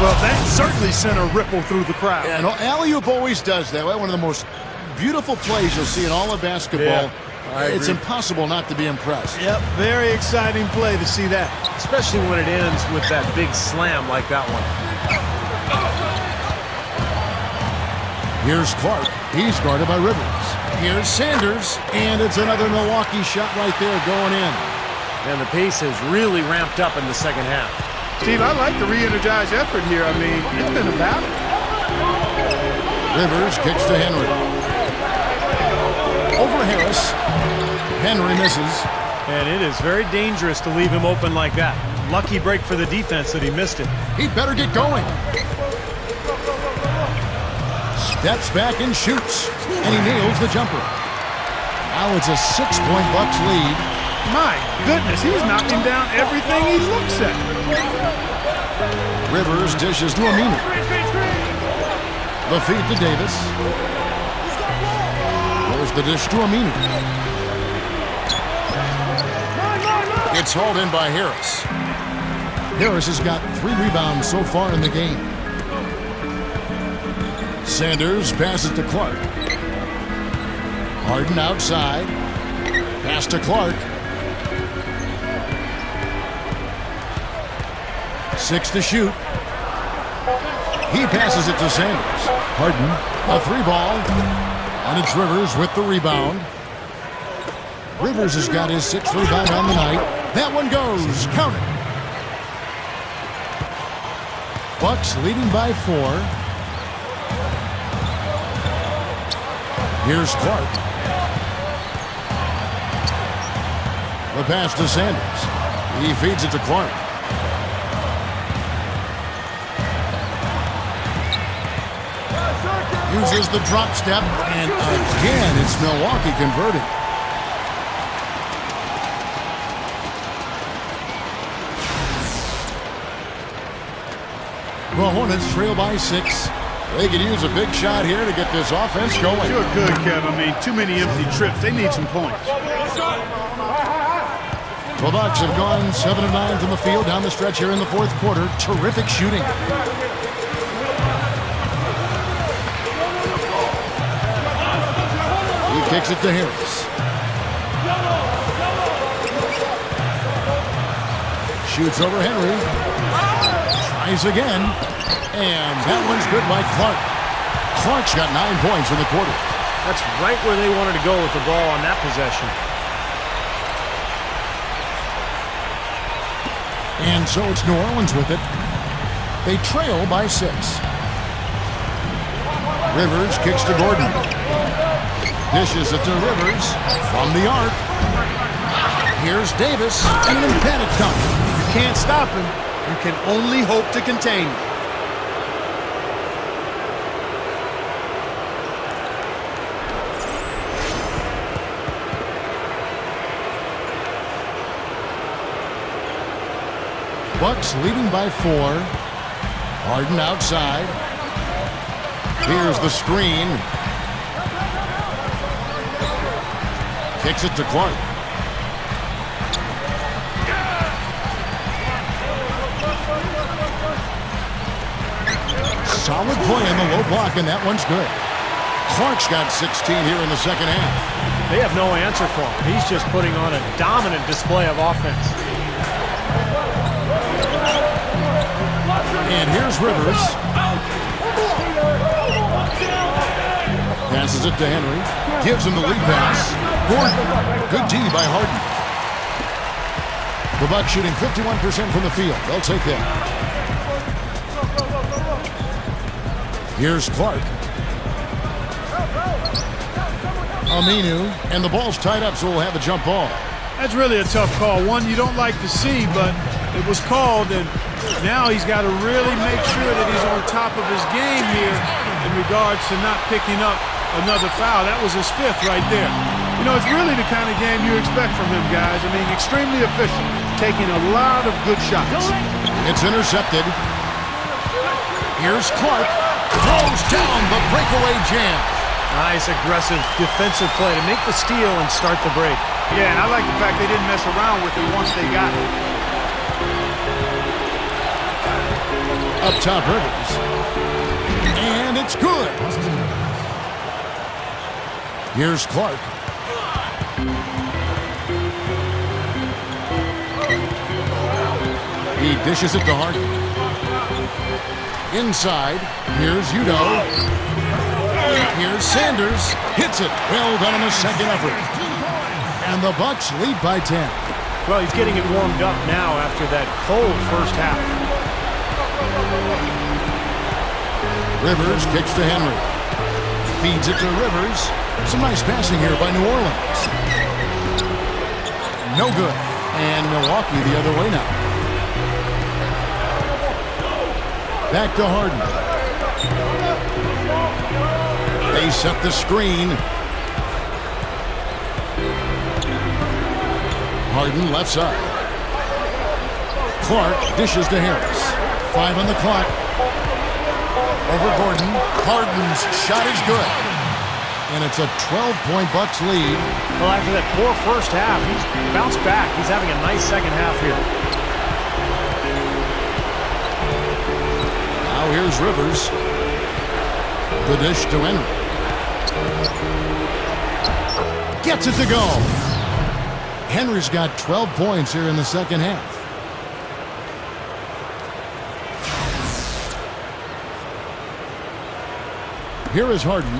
Well, that certainly sent a ripple through the crowd. Yeah, no, alley-oop always does that. One of the most beautiful plays you'll see in all of basketball. Yeah, it's impossible not to be impressed. Yep, very exciting play to see that. Especially when it ends with that big slam like that one. Here's Clark. He's guarded by Rivers. Here's Sanders. And it's another Milwaukee shot right there going in. And the pace has really ramped up in the second half. Steve, I like the re-energized effort here. I mean, it's been a battle. Rivers kicks to Henry. Over Harris. Henry misses. And it is very dangerous to leave him open like that. Lucky break for the defense that he missed it. He better get going. Steps back and shoots. And he nails the jumper. Now it's a 6-point Bucks lead. My goodness, he's knocking down everything he looks at. Rivers dishes to Aminu. The feed to Davis. There's the dish to Aminu. It's hauled in by Harris. Harris has got 3 rebounds so far in the game. Sanders passes to Clark. Harden outside. Pass to Clark. 6 to shoot. He passes it to Sanders. Harden, a 3-ball. And it's Rivers with the rebound. Rivers has got his 6th rebound on the night. That one goes. Count it. Bucks leading by 4. Here's Clark. The pass to Sanders. He feeds it to Clark. Uses the drop step, and again, it's Milwaukee converting. The Hornets trail by 6. They could use a big shot here to get this offense going. You're good, Kev. I mean, too many empty trips. They need some points. The Bucks have gone 7 of 9 from the field down the stretch here in the 4th quarter. Terrific shooting. He kicks it to Harris. Shoots over Henry. Tries again. And that one's good by Clark. Clark's got 9 points in the quarter. That's right where they wanted to go with the ball on that possession. And so it's New Orleans with it. They trail by 6. Rivers kicks to Gordon. Dishes it to Rivers from the arc. Here's Davis, and an emphatic dunk. You can't stop him. You can only hope to contain him. Bucks leading by 4. Harden outside. Here's the screen. Kicks it to Clark. Solid play in the low block, and that one's good. Clark's got 16 here in the second half. They have no answer for him. He's just putting on a dominant display of offense. And here's Rivers. Passes it to Henry. Gives him the lead pass. Gordon. Good D by Harden. The Bucks shooting 51% from the field. They'll take that. Here's Clark. Aminu. And the ball's tied up, so we'll have a jump ball. That's really a tough call. One you don't like to see, but it was called, and now he's got to really make sure that he's on top of his game here in regards to not picking up another foul. That was his 5th right there. You know, it's really the kind of game you expect from him, guys. I mean, extremely efficient, taking a lot of good shots. It's intercepted. Here's Clark. Throws down the breakaway jam. Nice aggressive defensive play to make the steal and start the break. Yeah, and I like the fact they didn't mess around with it once they got it. Up top, Rivers. And it's good. Here's Clark. He dishes it to Harden. Inside, here's Udo. Here's Sanders. Hits it. Well done on the second effort. And the Bucks lead by 10. Well, he's getting it warmed up now after that cold first half. Rivers kicks to Henry. Feeds it to Rivers. Some nice passing here by New Orleans. No good. And Milwaukee the other way now. Back to Harden. They set the screen. Harden left side. Clark dishes to Harris. 5 on the clock. Over Gordon. Harden's shot is good. And it's a 12-point Bucks lead. Well, after that poor first half, he's bounced back. He's having a nice second half here. Now here's Rivers. The dish to Henry. Gets it to go. Henry's got 12 points here in the second half. Here is Harden.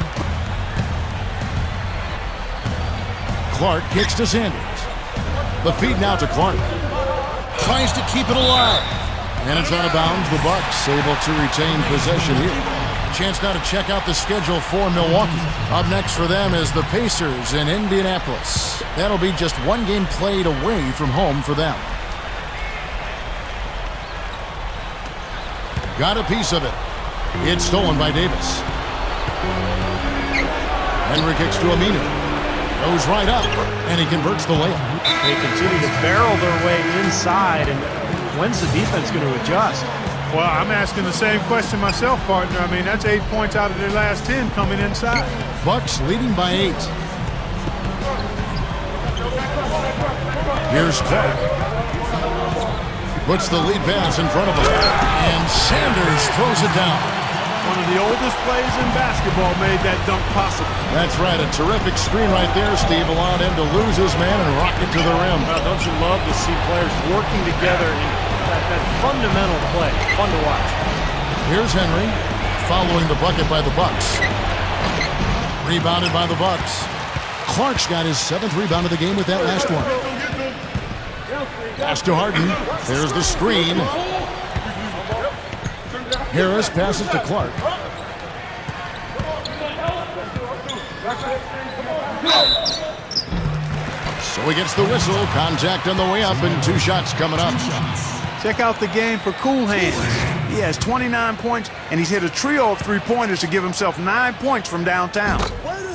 Clark kicks to Sanders. The feed now to Clark. Tries to keep it alive. And it's out of bounds. The Bucks able to retain possession here. Chance now to check out the schedule for Milwaukee. Up next for them is the Pacers in Indianapolis. That'll be just one game played away from home for them. Got a piece of it. It's stolen by Davis. Henry kicks to Aminu. Goes right up, and he converts the layup. They continue to barrel their way inside, and when's the defense going to adjust? Well, I'm asking the same question myself, partner. I mean, that's 8 points out of their last 10 coming inside. Bucks leading by 8. Here's Clark. Puts the lead pass in front of him. And Sanders throws it down. One of the oldest plays in basketball made that dunk possible. That's right. A terrific screen right there, Steve. Allowed him to lose his man and rock it to the rim. Well, don't you love to see players working together in that fundamental play? Fun to watch. Here's Henry following the bucket by the Bucks. Rebounded by the Bucks. Clark's got his 7th rebound of the game with that last one. Pass to Harden. There's the screen. Harris passes to Clark. So he gets the whistle. Contact on the way up and 2 shots coming up. Check out the game for Cool Hands. He has 29 points, and he's hit a trio of three-pointers to give himself 9 points from downtown.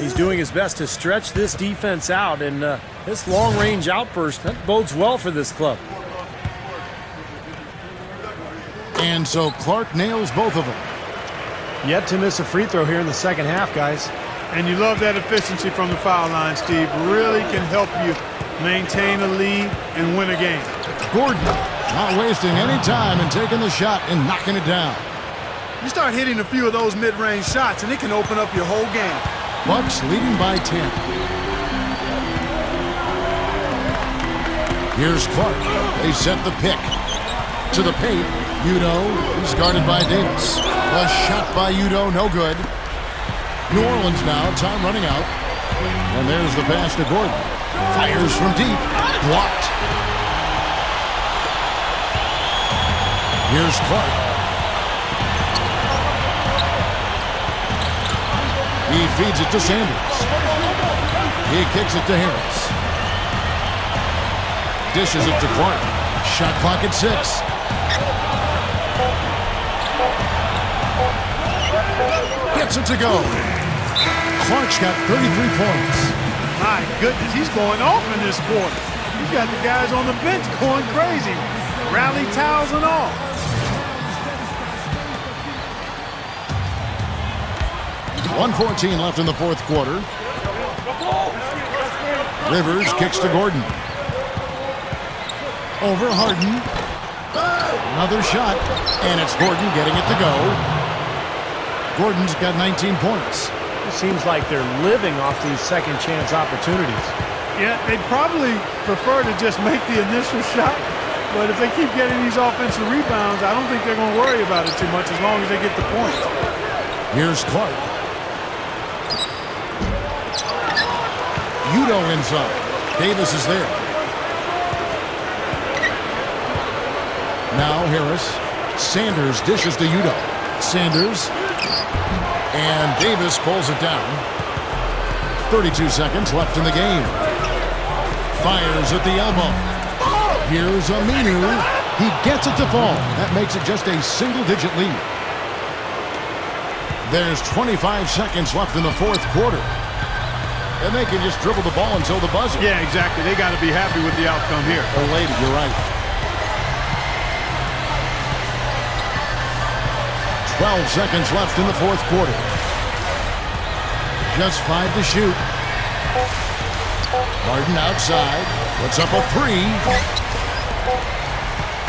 He's doing his best to stretch this defense out, and this long-range outburst, that bodes well for this club. And so Clark nails both of them. Yet to miss a free throw here in the second half, guys. And you love that efficiency from the foul line, Steve. Really can help you maintain a lead and win a game. Gordon not wasting any time and taking the shot and knocking it down. You start hitting a few of those mid-range shots, and it can open up your whole game. Bucks leading by 10. Here's Clark. They set the pick. To the paint. Udo is guarded by Davis. A shot by Udo, no good. New Orleans now, time running out. And there's the pass to Gordon. Fires from deep. Blocked. Here's Clark. He feeds it to Sanders. He kicks it to Harris. Dishes it to Clark. Shot clock at 6. Gets it to go. Clark's got 33 points. My goodness, he's going off in this quarter. He's got the guys on the bench going crazy. Rally towels and all. .114 left in the fourth quarter. Rivers kicks to Gordon. Over Harden. Another shot, and it's Gordon getting it to go. Gordon's got 19 points. It seems like they're living off these second chance opportunities. Yeah, they'd probably prefer to just make the initial shot, but if they keep getting these offensive rebounds, I don't think they're going to worry about it too much as long as they get the points. Here's Clark. Udo inside. Davis is there. Now Harris. Sanders dishes to Udo. Sanders. And Davis pulls it down. 32 seconds left in the game. Fires at the elbow. Here's Aminu. He gets it to fall. That makes it just a single-digit lead. There's 25 seconds left in the fourth quarter. And they can just dribble the ball until the buzzer. Yeah, exactly. They got to be happy with the outcome here. Elated, you're right. 12 seconds left in the fourth quarter. Just 5 to shoot. Harden outside. Puts up a 3.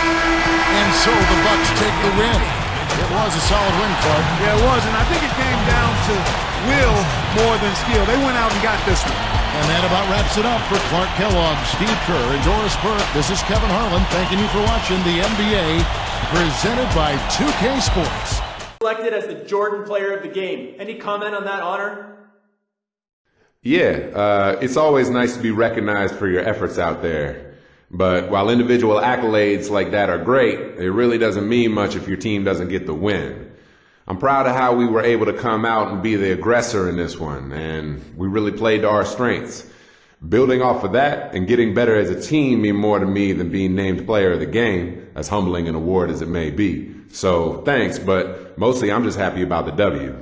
And so the Bucks take the win. It was a solid win, Clark. Yeah, it was, and I think it came down to will more than skill. They went out and got this one. And that about wraps it up for Clark Kellogg, Steve Kerr, and Doris Burke. This is Kevin Harlan thanking you for watching the NBA presented by 2K Sports. Selected as the Jordan Player of the Game. Any comment on that honor? Yeah, it's always nice to be recognized for your efforts out there. But while individual accolades like that are great, it really doesn't mean much if your team doesn't get the win. I'm proud of how we were able to come out and be the aggressor in this one, and we really played to our strengths. Building off of that and getting better as a team mean more to me than being named player of the game, as humbling an award as it may be. So thanks, but mostly I'm just happy about the W.